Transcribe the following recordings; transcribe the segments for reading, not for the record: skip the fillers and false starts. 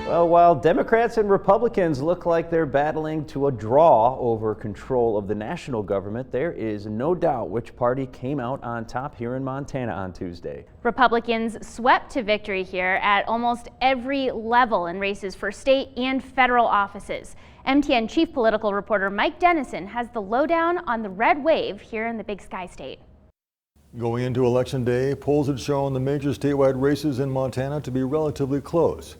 Well, while Democrats and Republicans look like they're battling to a draw over control of the national government, there is no doubt which party came out on top here in Montana on Tuesday. Republicans swept to victory here at almost every level in races for state and federal offices. MTN chief political reporter Mike Dennison has the lowdown on the red wave here in the Big Sky State. Going into Election Day, polls had shown the major statewide races in Montana to be relatively close.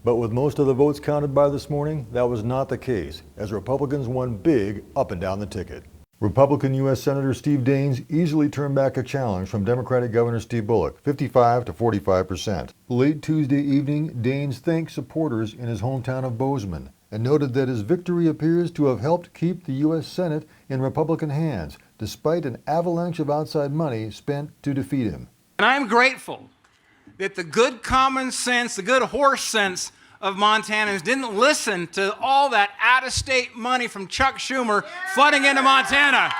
But with most of the votes counted by this morning, that was not the case, as Republicans won big up and down the ticket. Republican U.S. Senator Steve Daines easily turned back a challenge from Democratic Governor Steve Bullock, 55 to 45%. Late Tuesday evening, Daines thanked supporters in his hometown of Bozeman and noted that his victory appears to have helped keep the U.S. Senate in Republican hands, despite an avalanche of outside money spent to defeat him. And I'm grateful that the good common sense, the good horse sense of Montanans didn't listen to all that out-of-state money from Chuck Schumer flooding into Montana.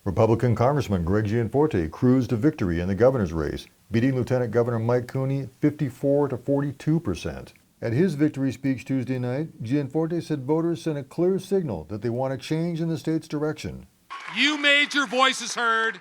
Republican Congressman Greg Gianforte cruised to victory in the governor's race, beating Lieutenant Governor Mike Cooney 54 to 42%. At his victory speech Tuesday night, Gianforte said voters sent a clear signal that they want a change in the state's direction. You made your voices heard.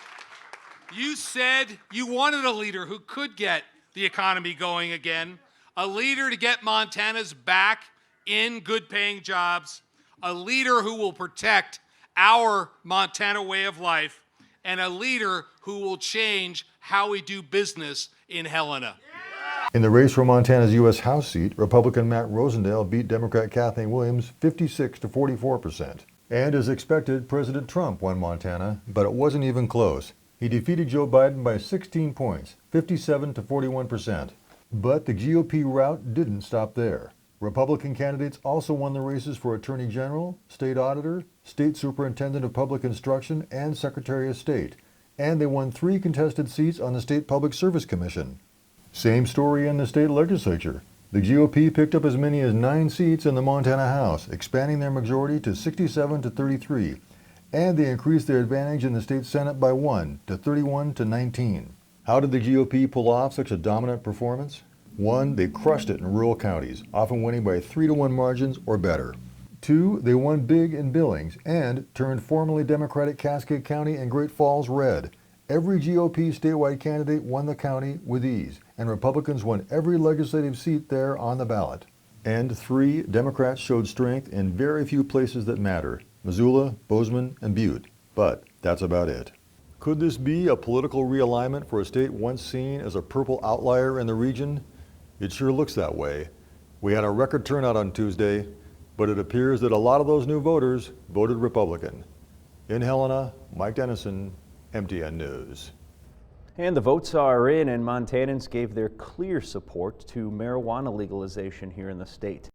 You said you wanted a leader who could get the economy going again, a leader to get Montana's back in good-paying jobs, a leader who will protect our Montana way of life, and a leader who will change how we do business in Helena. In the race for Montana's U.S. House seat, Republican Matt Rosendale beat Democrat Kathleen Williams 56 to 44%. And as expected, President Trump won Montana, but it wasn't even close. He defeated Joe Biden by 16 points, 57 to 41%. But the GOP rout didn't stop there. Republican candidates also won the races for Attorney General, State Auditor, State Superintendent of Public Instruction, and Secretary of State. And they won 3 contested seats on the State Public Service Commission. Same story in the state legislature. The GOP picked up as many as 9 seats in the Montana House, expanding their majority to 67 to 33. And they increased their advantage in the state Senate by 1 to 31 to 19. How did the GOP pull off such a dominant performance? 1, they crushed it in rural counties, often winning by 3-1 margins or better. 2, they won big in Billings and turned formerly Democratic Cascade County and Great Falls red. Every GOP statewide candidate won the county with ease, and Republicans won every legislative seat there on the ballot. And 3, Democrats showed strength in very few places that matter: Missoula, Bozeman, and Butte. But that's about it. Could this be a political realignment for a state once seen as a purple outlier in the region? It sure looks that way. We had a record turnout on Tuesday, but it appears that a lot of those new voters voted Republican. In Helena, Mike Dennison, MTN News. And the votes are in, and Montanans gave their clear support to marijuana legalization here in the state.